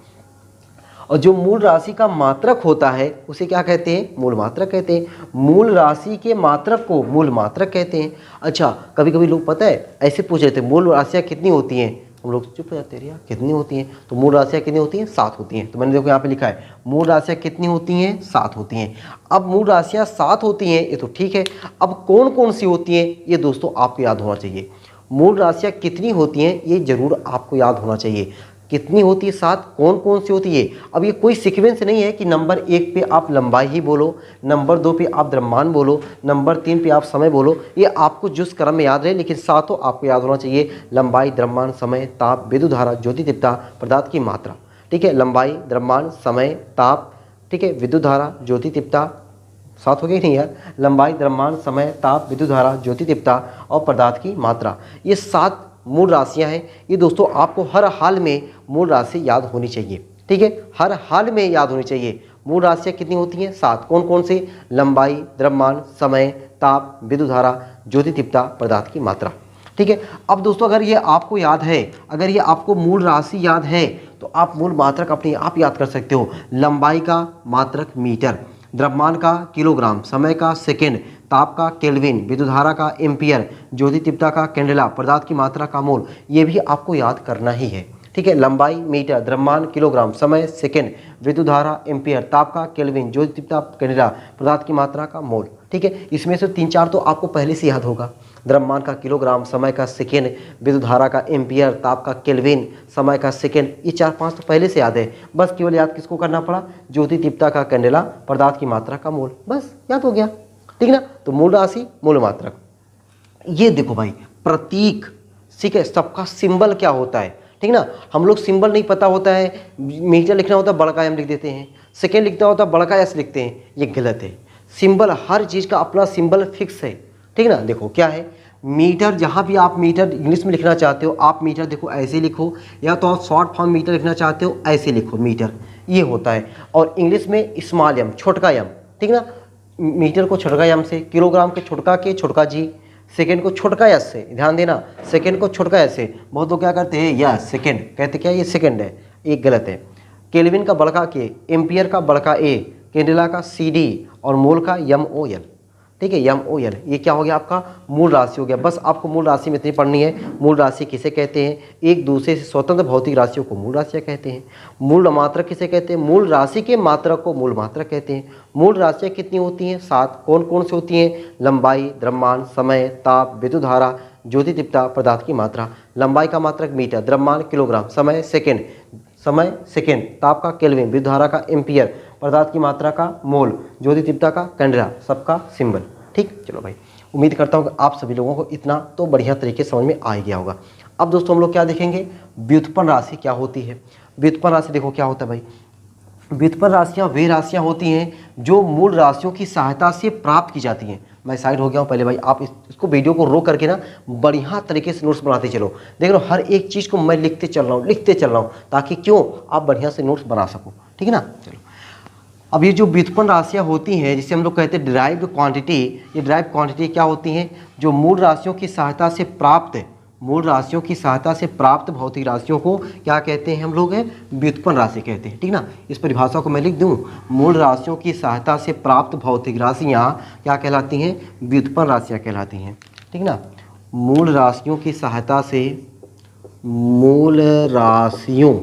और जो मूल राशि का मात्रक होता है उसे क्या कहते हैं, मूल मात्रक कहते हैं। मूल राशि के मात्रक को मूल मात्रक कहते हैं। अच्छा कभी कभी लोग पता है ऐसे पूछ रहे थे, मूल राशियाँ कितनी होती हैं, हम लोग चुप हो जाते हैं, यार कितनी होती हैं। तो मूल राशियाँ कितनी होती हैं, 7 होती हैं। तो मैंने देखो यहाँ पे लिखा है मूल राशियाँ कितनी होती हैं, 7 होती हैं। अब मूल राशियाँ 7 होती हैं, ये तो ठीक है। अब कौन कौन सी होती हैं, ये दोस्तों आपको याद होना चाहिए। मूल राशियाँ कितनी होती हैं ये जरूर आपको याद होना चाहिए। कितनी होती है, 7, कौन कौन सी होती है। अब ये कोई सीक्वेंस नहीं है कि नंबर 1 पे आप लंबाई ही बोलो, नंबर 2 पे आप द्रव्यमान बोलो, नंबर 3 पे आप समय बोलो। ये आपको जिस क्रम में याद रहे, लेकिन 7 आपको याद होना चाहिए। लंबाई, द्रव्यमान, समय, ताप, विद्युत धारा, ज्योति तीव्रता, पदार्थ की मात्रा। ठीक है, लंबाई, द्रव्यमान, समय, ताप, ठीक है, विद्युत धारा, ज्योति तीव्रता, 7 हो गई नहीं यार, लंबाई, द्रव्यमान, समय, ताप, विद्युत धारा, ज्योति तीव्रता और पदार्थ की मात्रा। ये 7 मूल राशियां हैं। ये दोस्तों आपको हर हाल में मूल राशि याद होनी चाहिए। ठीक है, हर हाल में याद होनी चाहिए। मूल राशियां कितनी होती हैं, 7। कौन कौन सी, लंबाई, द्रव्यमान, समय, ताप, विद्युत धारा, ज्योति तीव्रता, पदार्थ की मात्रा। ठीक है। अब दोस्तों अगर ये आपको याद है, अगर ये आपको मूल राशि याद है, तो आप मूल मात्रक अपने आप याद कर सकते हो। लंबाई का मात्रक मीटर, द्रव्यमान का किलोग्राम, समय का सेकेंड, ताप का केल्विन, विद्युत धारा का एम्पियर, ज्योति तीव्रता का कैंडेला, पदार्थ की मात्रा का मोल। ये भी आपको याद करना ही है, ठीक है। लंबाई मीटर, द्रव्यमान किलोग्राम, समय सेकेंड, विद्युत धारा एम्पियर, ताप का केल्विन, ज्योति तीव्रता कैंडेला, पदार्थ की मात्रा का मोल, ठीक है। इसमें से 3-4 तो आपको पहले से याद होगा। द्रव्यमान का किलोग्राम, समय का सेकेंड, विद्युत धारा का एम्पियर, ताप का केल्विन, समय का सेकेंड, ये 4-5 तो पहले से याद है। बस केवल याद किसको करना पड़ा, ज्योति तीव्रता का कैंडेला, पदार्थ की मात्रा का मोल, बस याद हो गया, ठीक ना। तो मूल राशि, मूल मात्रक। ये देखो भाई प्रतीक, ठीक है, सबका सिंबल क्या होता है, ठीक ना। हम लोग सिंबल नहीं पता होता है, मीटर लिखना होता है बड़का एम लिख देते हैं, सेकेंड लिखना होता है बड़का एस लिखते हैं, ये गलत है। सिंबल, हर चीज़ का अपना सिंबल फिक्स है, ठीक ना। देखो क्या है, मीटर, जहाँ भी आप मीटर इंग्लिश में लिखना चाहते हो, आप मीटर देखो ऐसे लिखो, या तो आप शॉर्ट फॉर्म मीटर लिखना चाहते हो ऐसे लिखो, मीटर ये होता है। और इंग्लिश में स्मॉल एम, छोटका एम, ठीक ना। मीटर को छोटका एम से, किलोग्राम के छोटका जी, सेकेंड को छोटका एस से, ध्यान देना, सेकेंड को छोटका एस से। बहुत लोग क्या करते हैं, या सेकेंड कहते, क्या ये सेकेंड है, ये गलत है। केल्विन का बड़का के, एम्पियर का बड़का ए, कैंडेला का CD और मोल का MOL, ठीक है, MOL। ये क्या हो गया, आपका मूल राशि हो गया। बस आपको मूल राशि में इतनी पढ़नी है। मूल राशि किसे कहते हैं, एक दूसरे से स्वतंत्र भौतिक राशियों को मूल राशियाँ कहते हैं। मूल मात्रक किसे कहते हैं, मूल राशि के मात्रक को मूल मात्रक कहते हैं। मूल राशियाँ कितनी होती हैं, 7। कौन कौन सी होती हैं, लंबाई, द्रव्यमान, समय, ताप, विद्युत धारा, ज्योति तीव्रता, पदार्थ की मात्रा। लंबाई का मात्रक मीटर, द्रव्यमान किलोग्राम, समय सेकेंड, ताप का केल्विन, विद्युत धारा का एम्पियर, पदार्थ की मात्रा का मोल, ज्योति तीव्रता का कैंडेला, सबका सिंबल, ठीक। चलो भाई, उम्मीद करता हूँ कि आप सभी लोगों को इतना तो बढ़िया तरीके से समझ में आ गया होगा। अब दोस्तों हम लोग क्या देखेंगे, व्युत्पन्न राशि क्या होती है। व्युत्पन्न राशि देखो क्या होता है भाई, व्युत्पन्न राशियाँ वे राशियाँ होती हैं जो मूल राशियों की सहायता से प्राप्त की जाती हैं। मैं साइड हो गया हूँ पहले भाई, आप इसको वीडियो को रोक करके ना बढ़िया तरीके से नोट्स बनाते चलो। देख लो, हर एक चीज़ को मैं लिखते चल रहा हूँ ताकि क्यों आप बढ़िया से नोट्स बना सको, ठीक है ना। चलो, अब ये जो व्युत्पन्न राशियाँ होती हैं, जिसे हम लोग कहते हैं डिराइव्ड क्वांटिटी, ये डिराइव्ड क्वांटिटी क्या होती हैं, जो मूल राशियों की सहायता से प्राप्त, मूल राशियों की सहायता से प्राप्त भौतिक राशियों को क्या कहते हैं, हम लोग हैं व्युत्पन्न राशि कहते हैं, ठीक ना। इस परिभाषा को मैं लिख दूं, मूल राशियों की सहायता से प्राप्त भौतिक राशियाँ क्या कहलाती हैं, व्युत्पन्न राशियाँ कहलाती हैं, ठीक ना। मूल राशियों की सहायता से, मूल राशियों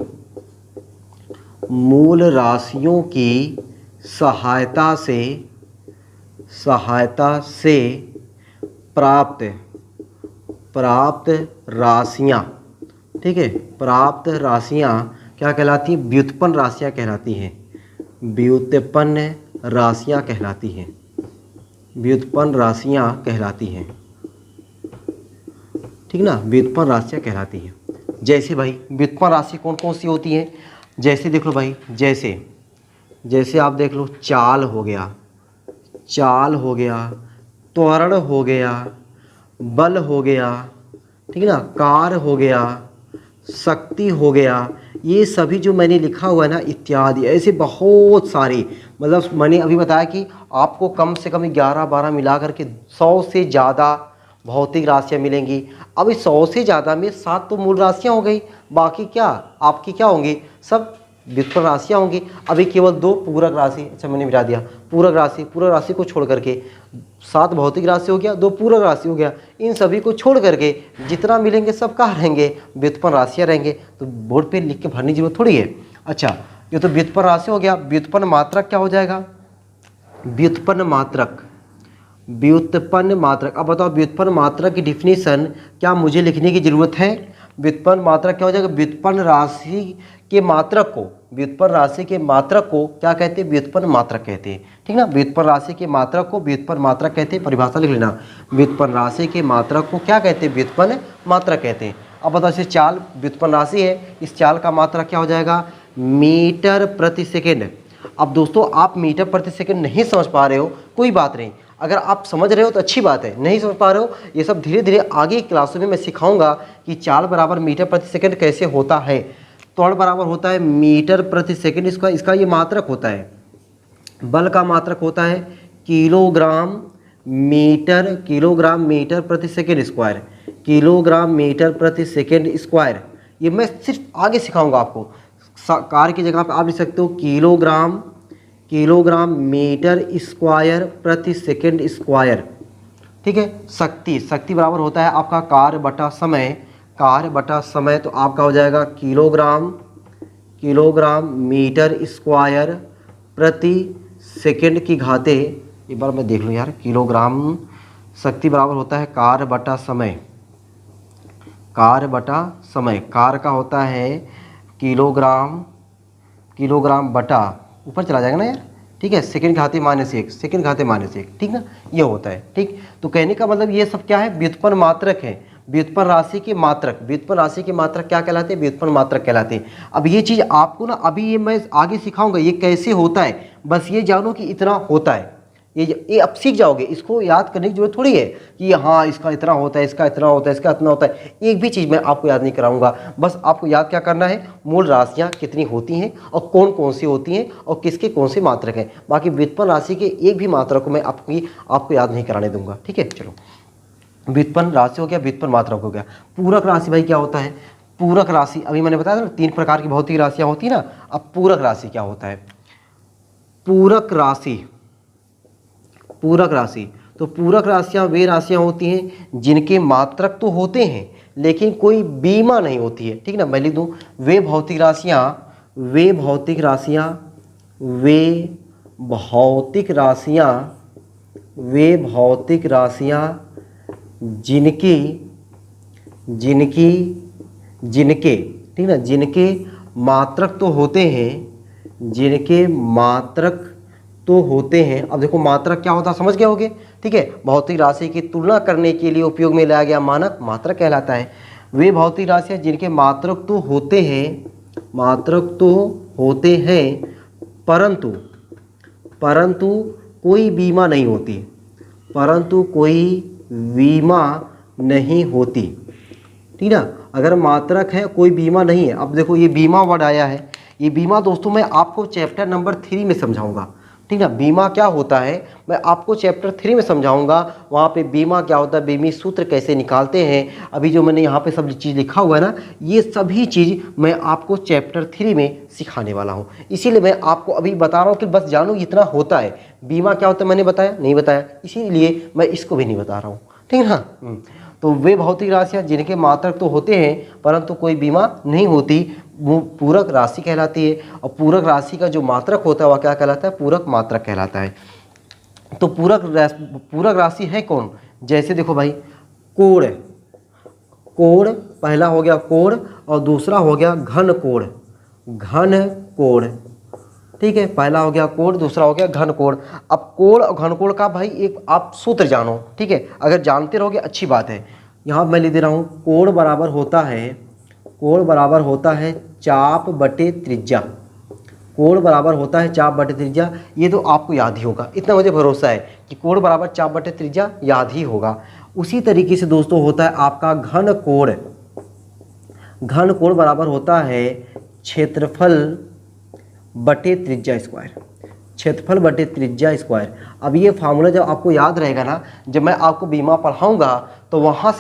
की सहायता से प्राप्त राशियाँ, ठीक है, प्राप्त राशियाँ क्या कहलाती हैं, व्युत्पन्न राशियाँ कहलाती हैं, व्युत्पन्न राशियाँ कहलाती हैं, व्युत्पन्न राशियाँ कहलाती हैं, ठीक ना, व्युत्पन्न राशियाँ कहलाती हैं। जैसे भाई व्युत्पन्न राशि कौन कौन सी होती हैं, जैसे देख लो भाई, जैसे आप देख लो, चाल हो गया, त्वरण हो गया, बल हो गया, ठीक है ना, कार हो गया, शक्ति हो गया, ये सभी जो मैंने लिखा हुआ है ना, इत्यादि ऐसे बहुत सारे, मतलब मैंने अभी बताया कि आपको कम से कम 11-12 मिला करके 100 से ज़्यादा भौतिक राशियाँ मिलेंगी। अब इस 100 से ज़्यादा में 7 तो मूल राशियाँ हो गई, बाकी क्या आपकी क्या होंगी, सब व्युत्पन्न राशियाँ होंगी। अभी केवल 2 पूरक राशि, अच्छा मैंने मिटा दिया, पूरक राशि को छोड़ करके 7 भौतिक राशि हो गया, 2 पूरक राशि हो गया, इन सभी को छोड़ करके जितना मिलेंगे सब कहाँ रहेंगे, व्युत्पन्न राशियाँ रहेंगे। तो बोर्ड पे लिख के भरने की जरूरत थोड़ी है। अच्छा, ये तो व्युत्पन्न राशि हो गया। व्युत्पन्न मात्रक क्या हो जाएगा, व्युत्पन्न मात्रक। अब बताओ व्युत्पन्न मात्रक की डिफिनीशन क्या मुझे लिखने की ज़रूरत है। व्युत्पन्न मात्रक क्या हो जाएगा, व्युत्पन्न राशि के मात्रक को, व्युत्पन्न राशि के मात्रक को क्या कहते हैं, व्युत्पन्न मात्रक कहते हैं, ठीक ना। व्युत्पन्न राशि के मात्रक को व्युत्पन्न मात्रक कहते हैं, परिभाषा लिख लेना, व्युत्पन्न राशि के मात्रक को क्या कहते हैं, व्युत्पन्न मात्रक कहते हैं। अब बताओ, इसे चाल व्युत्पन्न राशि है, इस चाल का मात्रक क्या हो जाएगा, मीटर प्रति सेकेंड। अब दोस्तों आप मीटर प्रति सेकेंड नहीं समझ पा रहे हो, कोई बात नहीं, अगर आप समझ रहे हो तो अच्छी बात है, नहीं समझ पा रहे हो ये सब धीरे धीरे आगे क्लासों में मैं सिखाऊंगा कि चाल बराबर मीटर प्रति सेकंड कैसे होता है। त्वरण बराबर होता है मीटर प्रति सेकंड, इसका ये मात्रक होता है। बल का मात्रक होता है किलोग्राम मीटर प्रति सेकंड स्क्वायर, किलोग्राम मीटर प्रति सेकंड स्क्वायर। ये मैं सिर्फ आगे सिखाऊंगा आपको। कार्य की जगह पे आप लिख सकते हो किलोग्राम किलोग्राम मीटर स्क्वायर प्रति सेकंड स्क्वायर। ठीक है, शक्ति बराबर होता है आपका कार्य बटा समय, तो आपका हो जाएगा किलोग्राम मीटर स्क्वायर प्रति सेकंड की घाते, एक बार मैं देख लूँ यार, किलोग्राम शक्ति बराबर होता है कार्य बटा समय, कार्य का होता है किलोग्राम बटा, ऊपर चला जाएगा ना यार, ठीक है, सेकंड घाते -1, ठीक ना, ये होता है। ठीक, तो कहने का मतलब ये सब क्या है, व्युत्पन्न मात्रक है, व्युत्पन्न राशि के मात्रक क्या कहलाते हैं, व्युत्पन्न मात्रक कहलाते हैं। अब ये चीज़ आपको ना अभी ये मैं आगे सिखाऊंगा ये कैसे होता है, बस ये जानो कि इतना होता है, ये अब सीख जाओगे, इसको याद करने की जरूरत थोड़ी है कि हाँ इसका इतना होता है, इसका इतना होता है, इसका इतना होता है, एक भी चीज़ मैं आपको याद नहीं कराऊंगा। बस आपको याद क्या करना है, मूल राशियाँ कितनी होती हैं और कौन कौन सी होती हैं और किसके कौन से मात्रक हैं। बाकी व्युत्पन्न राशि के एक भी मात्रक को मैं आपको याद नहीं कराने दूंगा। ठीक है, चलो, व्युत्पन्न राशि हो गया, व्युत्पन्न मात्रक हो गया। पूरक राशि भाई क्या होता है, पूरक राशि अभी मैंने बताया था ना, 3 प्रकार की भौतिक राशियाँ होती है ना। अब पूरक राशि क्या होता है, पूरक राशि तो पूरक राशियाँ वे राशियाँ होती हैं जिनके मात्रक तो होते हैं लेकिन कोई बीमा नहीं होती है। ठीक ना, मैं लिख दूँ, वे भौतिक राशियाँ जिनके ठीक ना, जिनके मात्रक तो होते हैं, अब देखो मात्रक क्या होता है समझ गए होगे। ठीक है, भौतिक राशि की तुलना करने के लिए उपयोग में लाया गया मानक मात्रक कहलाता है। वे भौतिक राशियाँ जिनके मात्रक तो होते हैं परंतु कोई बीमा नहीं होती, ठीक ना। अगर मात्रक है कोई बीमा नहीं है, अब देखो ये बीमा वर्ड आया है, ये बीमा दोस्तों मैं आपको चैप्टर नंबर 3 में समझाऊंगा। ठीक ना, बीमा क्या होता है मैं आपको चैप्टर 3 में समझाऊंगा, वहाँ पे बीमा क्या होता है, बीमी सूत्र कैसे निकालते हैं। अभी जो मैंने यहाँ पे सब चीज़ लिखा हुआ है ना, ये सभी चीज़ मैं आपको चैप्टर 3 में सिखाने वाला हूँ। इसीलिए मैं आपको अभी बता रहा हूँ कि बस जानो इतना होता है। बीमा क्या होता है मैंने बताया नहीं बताया, इसीलिए मैं इसको भी नहीं बता रहा हूँ। ठीक है ना, तो वे भौतिक राशियाँ जिनके मात्रक तो होते हैं परंतु कोई बीमा नहीं होती, वो पूरक राशि कहलाती है। और पूरक राशि का जो मात्रक होता है वह क्या कहलाता है, पूरक मात्रक कहलाता है। तो पूरक राशि है कौन, जैसे देखो भाई, कोण पहला हो गया कोण और दूसरा हो गया घन कोण। ठीक है, पहला हो गया कोण, दूसरा हो गया घन कोण। अब कोण और घन कोण का भाई एक आप सूत्र जानो। ठीक है, अगर जानते रहोगे अच्छी बात है। यहाँ मैं लिख दे रहा हूँ, कोण बराबर होता है चाप बटे त्रिज्या। कोण बराबर होता है चाप बटे त्रिज्या, ये तो आपको याद ही होगा, इतना मुझे भरोसा है कि कोण बराबर चाप बटे त्रिज्या याद ही होगा। उसी तरीके से दोस्तों होता है आपका घन कोण बराबर होता है क्षेत्रफल बटे त्रिज्या स्क्वायर। अब ये फार्मूला जब आपको याद रहेगा ना, जब मैं आपको बीमा पढ़ाऊंगा तो वहाँ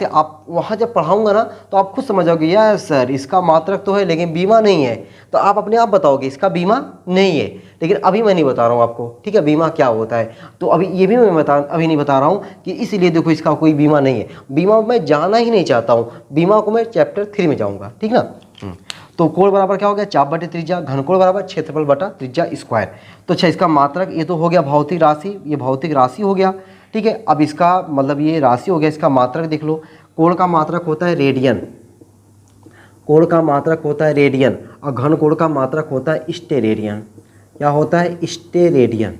जब पढ़ाऊंगा ना तो आप खुद समझ जाओगे, यार सर इसका मात्रक तो है लेकिन बीमा नहीं है, तो आप अपने आप बताओगे इसका बीमा नहीं है। लेकिन अभी मैं नहीं बता रहा हूँ आपको, ठीक है, बीमा क्या होता है, तो अभी ये भी मैं अभी नहीं बता रहा हूँ कि इसलिए देखो इसका कोई बीमा नहीं है। बीमा मैं जाना ही नहीं चाहता हूँ, बीमा को मैं चैप्टर 3 में जाऊँगा। ठीक ना, तो कोण बराबर क्या हो गया, चाप बटे त्रिज्या, घनकोण बराबर क्षेत्रफल बटा त्रिज्या स्क्वायर। तो अच्छा, इसका मात्रक ये तो हो गया भौतिक राशि, ये भौतिक राशि हो गया। ठीक है, अब इसका मतलब ये राशि हो गया, इसका मात्रक देख लो। कोण का मात्रक होता है रेडियन, और घन कोण का मात्रक होता है स्टेरेडियन। क्या होता है, स्टेरेडियन।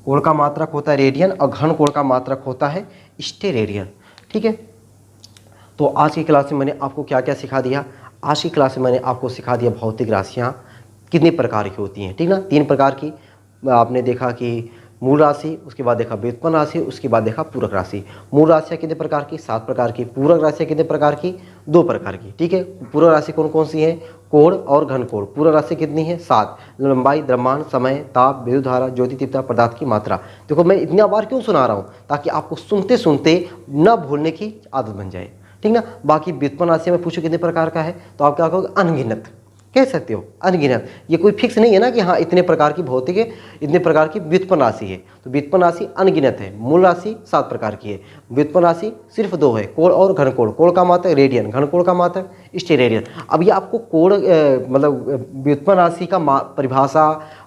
कोण का मात्रक होता है रेडियन और घन कोण का मात्रक होता है स्टेरेडियन। ठीक है, तो आज की क्लास में मैंने आपको क्या क्या सिखा दिया, आज की क्लास में मैंने आपको सिखा दिया भौतिक राशियाँ कितने प्रकार की होती हैं। ठीक ना, 3 प्रकार की आपने देखा कि मूल राशि, उसके बाद देखा व्युत्पन्न राशि, उसके बाद देखा पूरक राशि। मूल राशियाँ कितने प्रकार की, 7 प्रकार की। पूरक राशियाँ कितने प्रकार की, 2 प्रकार की। ठीक है, पूरक राशि कौन कौन सी है, कोण और घन कोण। पूरक राशि कितनी है, 7। लंबाई, द्रव्यमान, समय, ताप, विद्युत धारा, ज्योति तीव्रता, पदार्थ की मात्रा। देखो मैं इतना बार क्यों सुना रहा हूँ, ताकि आपको सुनते सुनते न भूलने की आदत बन जाए। ठीक ना, बाकी व्युत्पन्न राशि में पूछो कितने प्रकार का है, तो आप क्या कहोगे, अनगिनत। कह सकते हो, अनगिनत। ये कोई फिक्स नहीं है ना कि हाँ इतने प्रकार की भौतिक है, इतने प्रकार की व्युत्पन्न राशि है। तो व्युत्पन्न राशि अनगिनत है। मूल राशि 7 प्रकार की है, व्युत्पन्न राशि सिर्फ 2 है, कोण और घनकोण। कोण का मात्रक रेडियन, घनकोण का मात्रक स्टेरेडियन। अब ये आपको कोण मतलब व्युत्पन्न राशि का परिभाषा,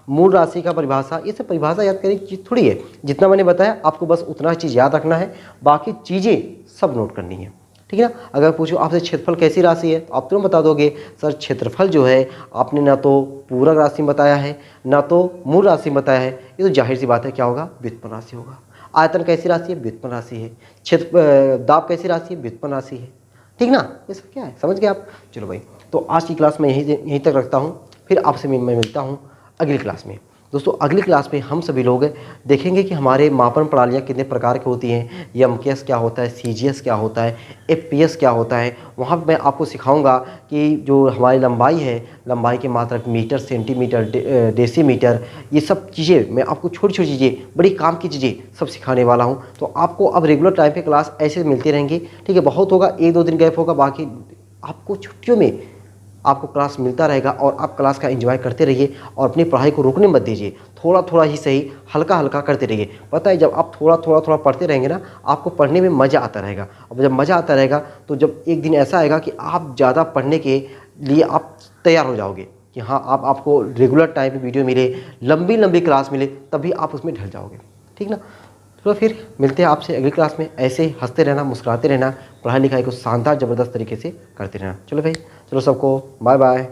मूल राशि का परिभाषा, ये सब परिभाषा याद करने की चीज़ थोड़ी है। जितना मैंने बताया आपको बस उतना चीज़ याद रखना है, बाकी चीज़ें सब नोट करनी है, ठीक है ना। अगर पूछो आपसे क्षेत्रफल कैसी राशि है तो आप तुरंत बता दोगे सर क्षेत्रफल जो है आपने ना तो पूरक राशि में बताया है ना तो मूल राशि में बताया है, ये तो जाहिर सी बात है क्या होगा, व्युत्पन्न राशि होगा। आयतन कैसी राशि है, व्युत्पन्न राशि है। क्षेत्र दाब कैसी राशि है, व्युत्पन्न राशि है, ठीक ना। ये सब क्या है, समझ गए आप। चलो भाई, तो आज की क्लास में यहीं तक रखता हूँ, फिर आपसे मैं मिलता हूँ अगली क्लास में। दोस्तों अगली क्लास में हम सभी लोग देखेंगे कि हमारे मापन प्रणालियाँ कितने प्रकार की होती हैं, एमकेएस क्या होता है, सीजीएस क्या होता है, एफपीएस क्या होता है। वहाँ पर मैं आपको सिखाऊंगा कि जो हमारी लंबाई है, लंबाई के मात्रक मीटर, सेंटीमीटर, डेसीमीटर, ये सब चीज़ें मैं आपको छोटी छोटी चीज़ें, बड़ी काम की चीज़ें सब सिखाने वाला हूँ। तो आपको अब रेगुलर टाइम पे क्लास ऐसे मिलती रहेंगी, ठीक है। बहुत होगा, 1-2 दिन गैप होगा, बाकी आपको छुट्टियों में आपको क्लास मिलता रहेगा और आप क्लास का एंजॉय करते रहिए और अपनी पढ़ाई को रोकने मत दीजिए। थोड़ा थोड़ा ही सही, हल्का हल्का करते रहिए। पता है जब आप थोड़ा थोड़ा पढ़ते रहेंगे ना, आपको पढ़ने में मज़ा आता रहेगा। और जब मज़ा आता रहेगा तो जब एक दिन ऐसा आएगा कि आप ज़्यादा पढ़ने के लिए आप तैयार हो जाओगे कि हाँ आपको रेगुलर टाइम पे वीडियो मिले, लंबी लंबी क्लास मिले, तभी आप उसमें ढल जाओगे, ठीक ना। तो फिर मिलते हैं आपसे अगली क्लास में। ऐसे हंसते रहना, मुस्कुराते रहना, पढ़ाई लिखाई को शानदार ज़बरदस्त तरीके से करते रहना। चलो भाई, चलो सबको बाय बाय।